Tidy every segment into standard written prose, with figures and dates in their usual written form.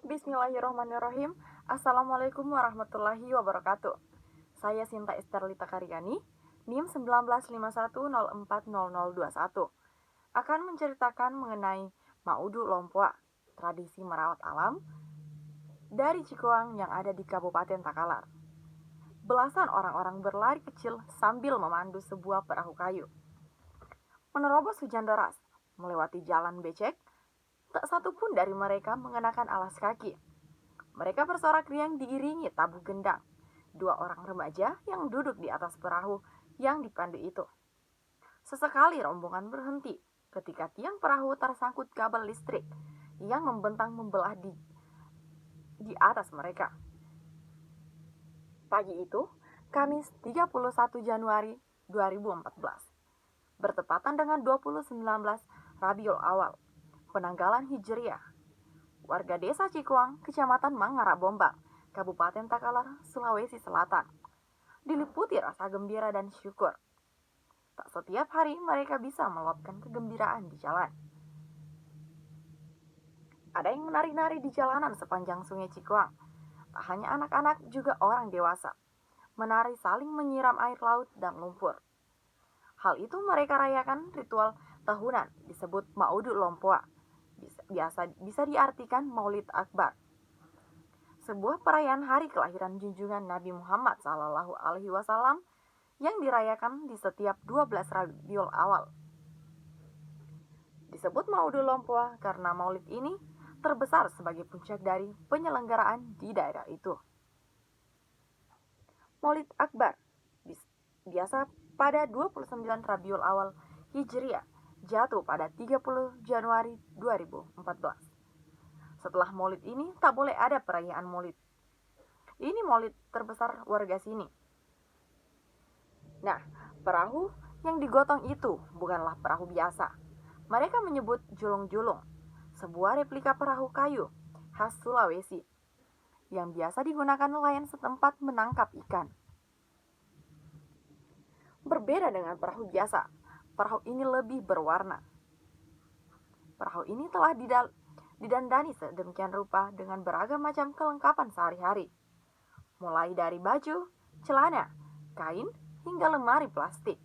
Bismillahirrahmanirrahim. Assalamualaikum warahmatullahi wabarakatuh. Saya Sinta Esterlita Karyani, NIM 1951040021, akan menceritakan mengenai Maudu Lompoa, tradisi merawat alam dari Cikuang yang ada di Kabupaten Takalar. Belasan orang-orang berlari kecil sambil memandu sebuah perahu kayu. Menerobos hujan deras, melewati jalan becek, tak satu pun dari mereka mengenakan alas kaki. Mereka bersorak riang diiringi tabuh gendang, dua orang remaja yang duduk di atas perahu yang dipandu itu. Sesekali rombongan berhenti ketika tiang perahu tersangkut kabel listrik yang membentang membelah di atas mereka. Pagi itu, Kamis 31 Januari 2014, bertepatan dengan 2019 Rabiul Awal, penanggalan Hijriah. Warga desa Cikuang, kecamatan Mangarabombang, Kabupaten Takalar, Sulawesi Selatan, diliputi rasa gembira dan syukur. Tak setiap hari mereka bisa meluapkan kegembiraan di jalan. Ada yang menari-nari di jalanan sepanjang sungai Cikuang. Tak hanya anak-anak, juga orang dewasa. Menari saling menyiram air laut dan lumpur. Hal itu mereka rayakan ritual tahunan disebut Maudu Lompoa. Bisa diartikan Maulid Akbar. Sebuah perayaan hari kelahiran junjungan Nabi Muhammad SAW yang dirayakan di setiap 12 Rabiul Awal. Disebut Maudu Lompoa karena maulid ini terbesar sebagai puncak dari penyelenggaraan di daerah itu. Maulid Akbar biasa pada 29 Rabiul Awal Hijriah jatuh pada 30 Januari 2014. Setelah maulid ini tak boleh ada perayaan maulid. Ini maulid terbesar warga sini. Nah, perahu yang digotong itu bukanlah perahu biasa. Mereka menyebut julung-julung, sebuah replika perahu kayu khas Sulawesi yang biasa digunakan nelayan setempat menangkap ikan. Berbeda dengan perahu biasa, perahu ini lebih berwarna. Perahu ini telah didandani sedemikian rupa dengan beragam macam kelengkapan sehari-hari, mulai dari baju, celana, kain, hingga lemari plastik,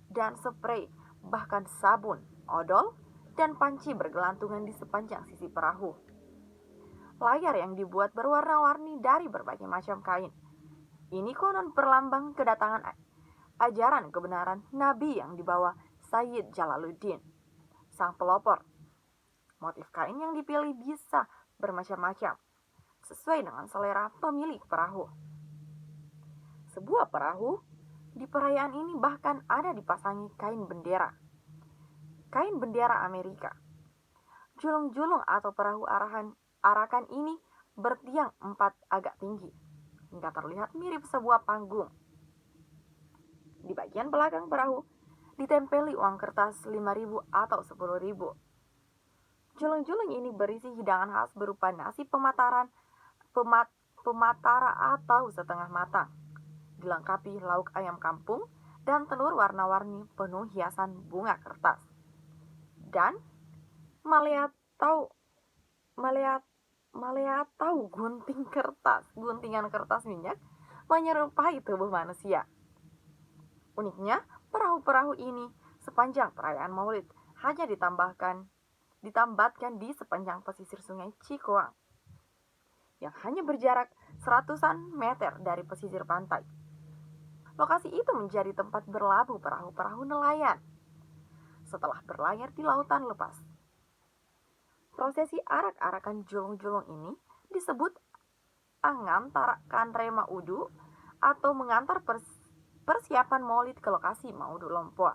dan spray, bahkan sabun, odol, dan panci bergelantungan di sepanjang sisi perahu. Layar yang dibuat berwarna-warni dari berbagai macam kain. Ini konon berlambang kedatangan ajaran kebenaran Nabi yang dibawa Sayyid Jalaluddin, sang pelopor. Motif kain yang dipilih bisa bermacam-macam, sesuai dengan selera pemilik perahu. Sebuah perahu di perayaan ini bahkan ada dipasangi kain bendera Amerika. Julung-julung atau perahu arakan ini bertiang 4 agak tinggi, hingga terlihat mirip sebuah panggung. Di bagian belakang perahu ditempeli uang kertas 5.000 atau 10.000. Julung-julung ini berisi hidangan khas berupa nasi pematara atau setengah matang, dilengkapi lauk ayam kampung dan telur warna-warni penuh hiasan bunga kertas. Dan tahu guntingan kertas minyak menyerupai tubuh manusia. Uniknya, perahu-perahu ini sepanjang perayaan Maulid hanya ditambatkan di sepanjang pesisir sungai Cikuang, yang hanya berjarak seratusan meter dari pesisir pantai. Lokasi itu menjadi tempat berlabuh perahu-perahu nelayan setelah berlayar di lautan lepas. Prosesi arak-arakan julung-julung ini disebut Angantara Maudu atau mengantar persiapan maulid ke lokasi Maudu Lompoa.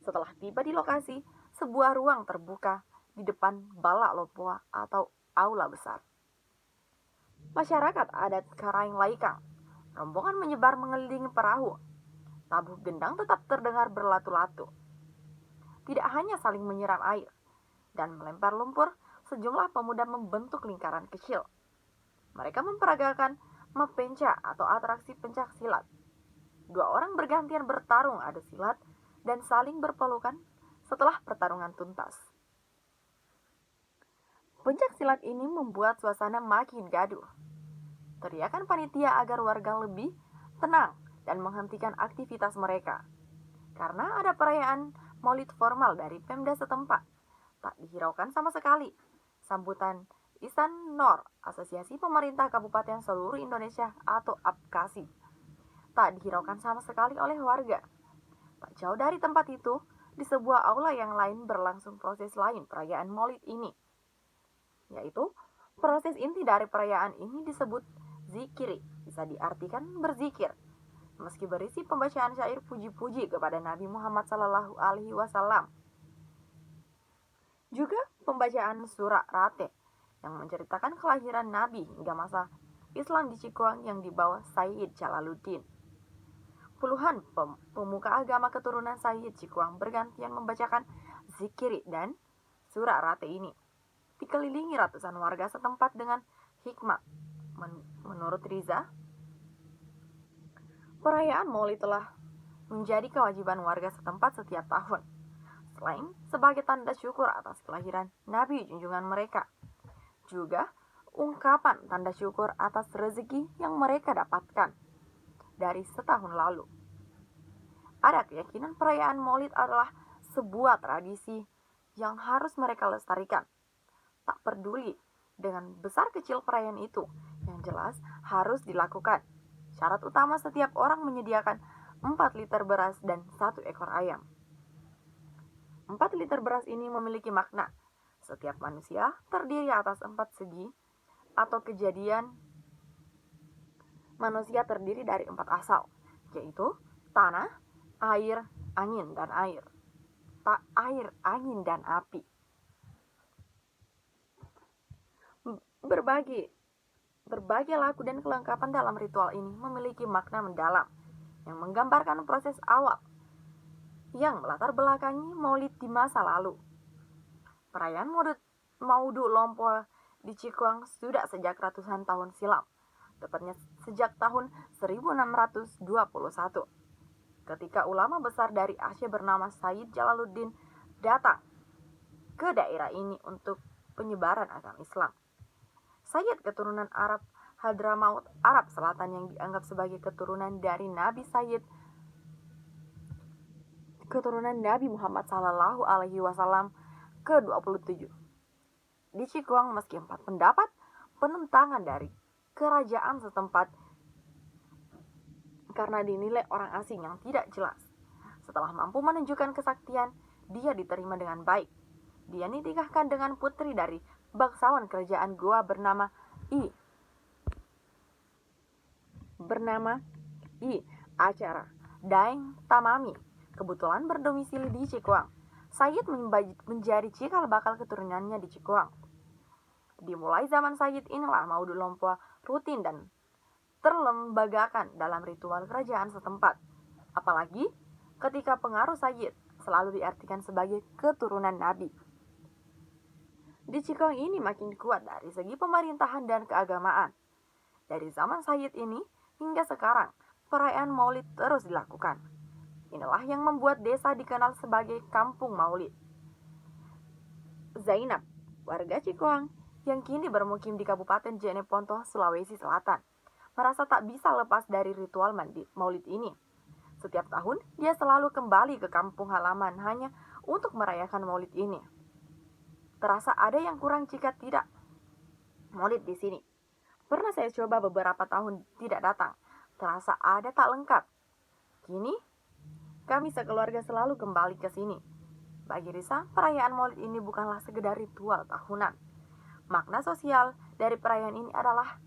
Setelah tiba di lokasi, sebuah ruang terbuka di depan Balak Lompoa atau aula besar. Masyarakat adat Karaeng Laikang, rombongan menyebar mengelilingi perahu. Tabuh gendang tetap terdengar berlatu-latu. Tidak hanya saling menyiram air dan melempar lumpur, sejumlah pemuda membentuk lingkaran kecil. Mereka memperagakan mepenca atau atraksi pencak silat. 2 orang bergantian bertarung adu silat dan saling berpelukan setelah pertarungan tuntas. Pencak silat ini membuat suasana makin gaduh. Teriakan panitia agar warga lebih tenang dan menghentikan aktivitas mereka. Karena ada perayaan Maulid formal dari Pemda setempat, tak dihiraukan sama sekali. Sambutan Ihsan Nor, Asosiasi Pemerintah Kabupaten Seluruh Indonesia atau APKASI, tak dihiraukan sama sekali oleh warga. Tak jauh dari tempat itu, di sebuah aula yang lain berlangsung proses lain perayaan Maulid ini, yaitu proses inti dari perayaan ini disebut zikiri, bisa diartikan berzikir. Meski berisi pembacaan syair puji-puji kepada Nabi Muhammad SAW, juga pembacaan surah Rate yang menceritakan kelahiran Nabi hingga masa Islam di Cikuang yang dibawa Sayyid Jalaluddin. Puluhan pemuka agama keturunan Sayyid Cikuang bergantian membacakan zikiri dan surah Rate ini. Dikelilingi ratusan warga setempat dengan hikmah. Menurut Riza, perayaan Maulid telah menjadi kewajiban warga setempat setiap tahun. Selain sebagai tanda syukur atas kelahiran Nabi junjungan mereka, juga ungkapan tanda syukur atas rezeki yang mereka dapatkan dari setahun lalu. Ada keyakinan perayaan Maulid adalah sebuah tradisi yang harus mereka lestarikan. Tak peduli dengan besar kecil perayaan itu, yang jelas harus dilakukan. Syarat utama setiap orang menyediakan 4 liter beras dan 1 ekor ayam. 4 liter beras ini memiliki makna. Setiap manusia terdiri atas 4 segi atau kejadian manusia terdiri dari 4 asal, yaitu tanah, air, angin, dan air. Air, angin, dan api. Berbagai lagu dan kelengkapan dalam ritual ini memiliki makna mendalam yang menggambarkan proses awal yang melatar belakangi Maulid di masa lalu. Perayaan Maudu Lompo di Cikuang sudah sejak ratusan tahun silam, tepatnya sejak tahun 1621, ketika ulama besar dari Aceh bernama Sayyid Jalaluddin datang ke daerah ini untuk penyebaran agama Islam. Sayyid keturunan Arab Hadramaut, Arab Selatan, yang dianggap sebagai keturunan dari Nabi Muhammad SAW ke-27. Di Cikuang, meski 4 pendapat penentangan dari kerajaan setempat karena dinilai orang asing yang tidak jelas. Setelah mampu menunjukkan kesaktian, dia diterima dengan baik. Dia dinikahkan dengan putri dari bangsawan kerajaan Goa bernama I Acara Daeng Tamami, kebetulan berdomisili di Cikuang. Sayyid menjadi cikal bakal keturunannya di Cikuang. Dimulai zaman Sayyid inilah Maudu Lompo rutin dan terlembagakan dalam ritual kerajaan setempat. Apalagi ketika pengaruh Sayyid selalu diartikan sebagai keturunan Nabi. Di Cikuang ini makin kuat dari segi pemerintahan dan keagamaan. Dari zaman Sayyid ini hingga sekarang, perayaan Maulid terus dilakukan. Inilah yang membuat desa dikenal sebagai Kampung Maulid. Zainab, warga Cikuang yang kini bermukim di Kabupaten Jeneponto, Sulawesi Selatan, merasa tak bisa lepas dari ritual Maulid ini. Setiap tahun, dia selalu kembali ke kampung halaman hanya untuk merayakan Maulid ini. Terasa ada yang kurang jika tidak Maulid di sini. Pernah saya coba beberapa tahun tidak datang, terasa ada tak lengkap. Kini, kami sekeluarga selalu kembali ke sini. Bagi Risa, perayaan Maulid ini bukanlah sekedar ritual tahunan. Makna sosial dari perayaan ini adalah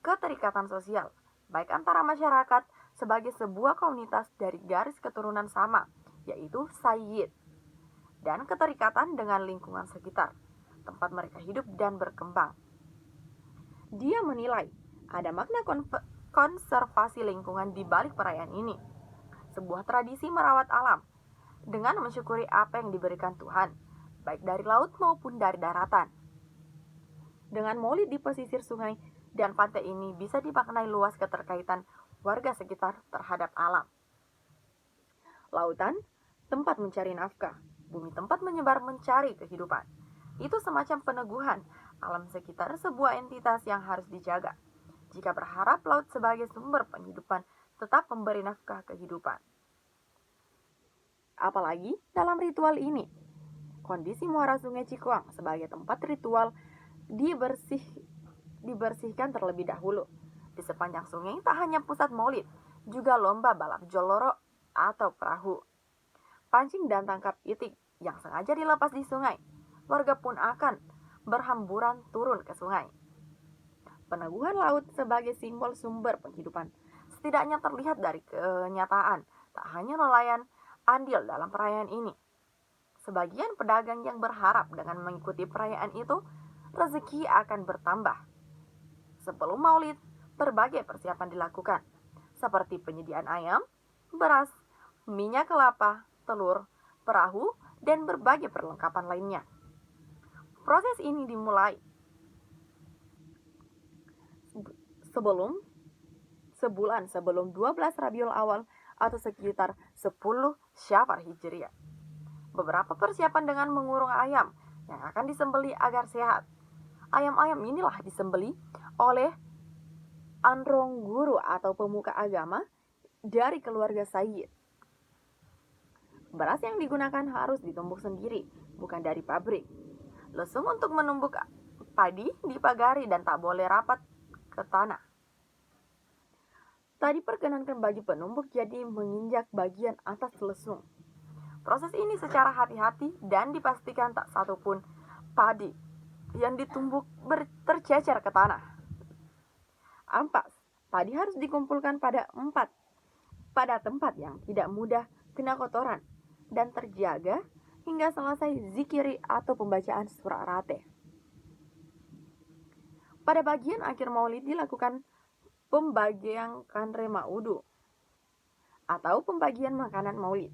keterikatan sosial, baik antara masyarakat sebagai sebuah komunitas dari garis keturunan sama, yaitu Sayyid, dan keterikatan dengan lingkungan sekitar, tempat mereka hidup dan berkembang. Dia menilai ada makna konservasi lingkungan di balik perayaan ini, sebuah tradisi merawat alam, dengan mensyukuri apa yang diberikan Tuhan, baik dari laut maupun dari daratan. Dengan Maulid di pesisir sungai dan pantai ini bisa dimaknai luas keterkaitan warga sekitar terhadap alam. Lautan, tempat mencari nafkah. Bumi, tempat menyebar mencari kehidupan. Itu semacam peneguhan alam sekitar sebuah entitas yang harus dijaga. Jika berharap laut sebagai sumber penghidupan tetap memberi nafkah kehidupan. Apalagi dalam ritual ini, kondisi muara Sungai Cikuang sebagai tempat ritual dibersihkan terlebih dahulu. Di sepanjang sungai tak hanya pusat maulid, juga lomba balap joloro atau perahu, pancing dan tangkap itik yang sengaja dilepas di sungai. Warga pun akan berhamburan turun ke sungai. Peneguhan laut sebagai simbol sumber penghidupan setidaknya terlihat dari kenyataan. Tak hanya nelayan andil dalam perayaan ini. Sebagian pedagang yang berharap dengan mengikuti perayaan itu, rezeki akan bertambah. Sebelum maulid, berbagai persiapan dilakukan, seperti penyediaan ayam, beras, minyak kelapa, telur, perahu, dan berbagai perlengkapan lainnya. Proses ini dimulai sebulan sebelum 12 Rabiul Awal atau sekitar 10 Syawal Hijriah. Beberapa persiapan dengan mengurung ayam yang akan disembeli agar sehat. Ayam-ayam inilah disembeli oleh androng guru atau pemuka agama dari keluarga Sayyid. Beras yang digunakan harus ditumbuk sendiri, bukan dari pabrik. Lesung untuk menumbuk padi dipagari dan tak boleh rapat ke tanah. Tak diperkenankan bagi penumbuk jadi menginjak bagian atas lesung. Proses ini secara hati-hati dan dipastikan tak satupun padi yang ditumbuk tercecer ke tanah. Ampas, padi harus dikumpulkan pada tempat yang tidak mudah kena kotoran dan terjaga hingga selesai zikiri atau pembacaan surah Rateh. Pada bagian akhir maulid dilakukan pembagian kanre maudu atau pembagian makanan maulid.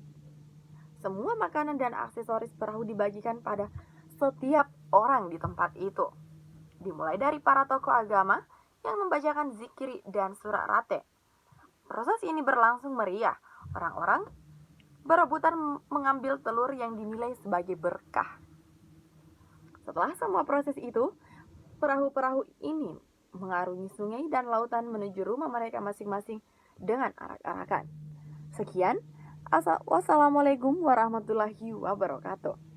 Semua makanan dan aksesoris perahu dibagikan pada setiap orang di tempat itu. Dimulai dari para tokoh agama yang membacakan zikir dan surah Rateh. Proses ini berlangsung meriah. Orang-orang berebutan mengambil telur yang dinilai sebagai berkah. Setelah semua proses itu, perahu-perahu ini mengarungi sungai dan lautan menuju rumah mereka masing-masing dengan arak-arakan. Sekian, wassalamualaikum warahmatullahi wabarakatuh.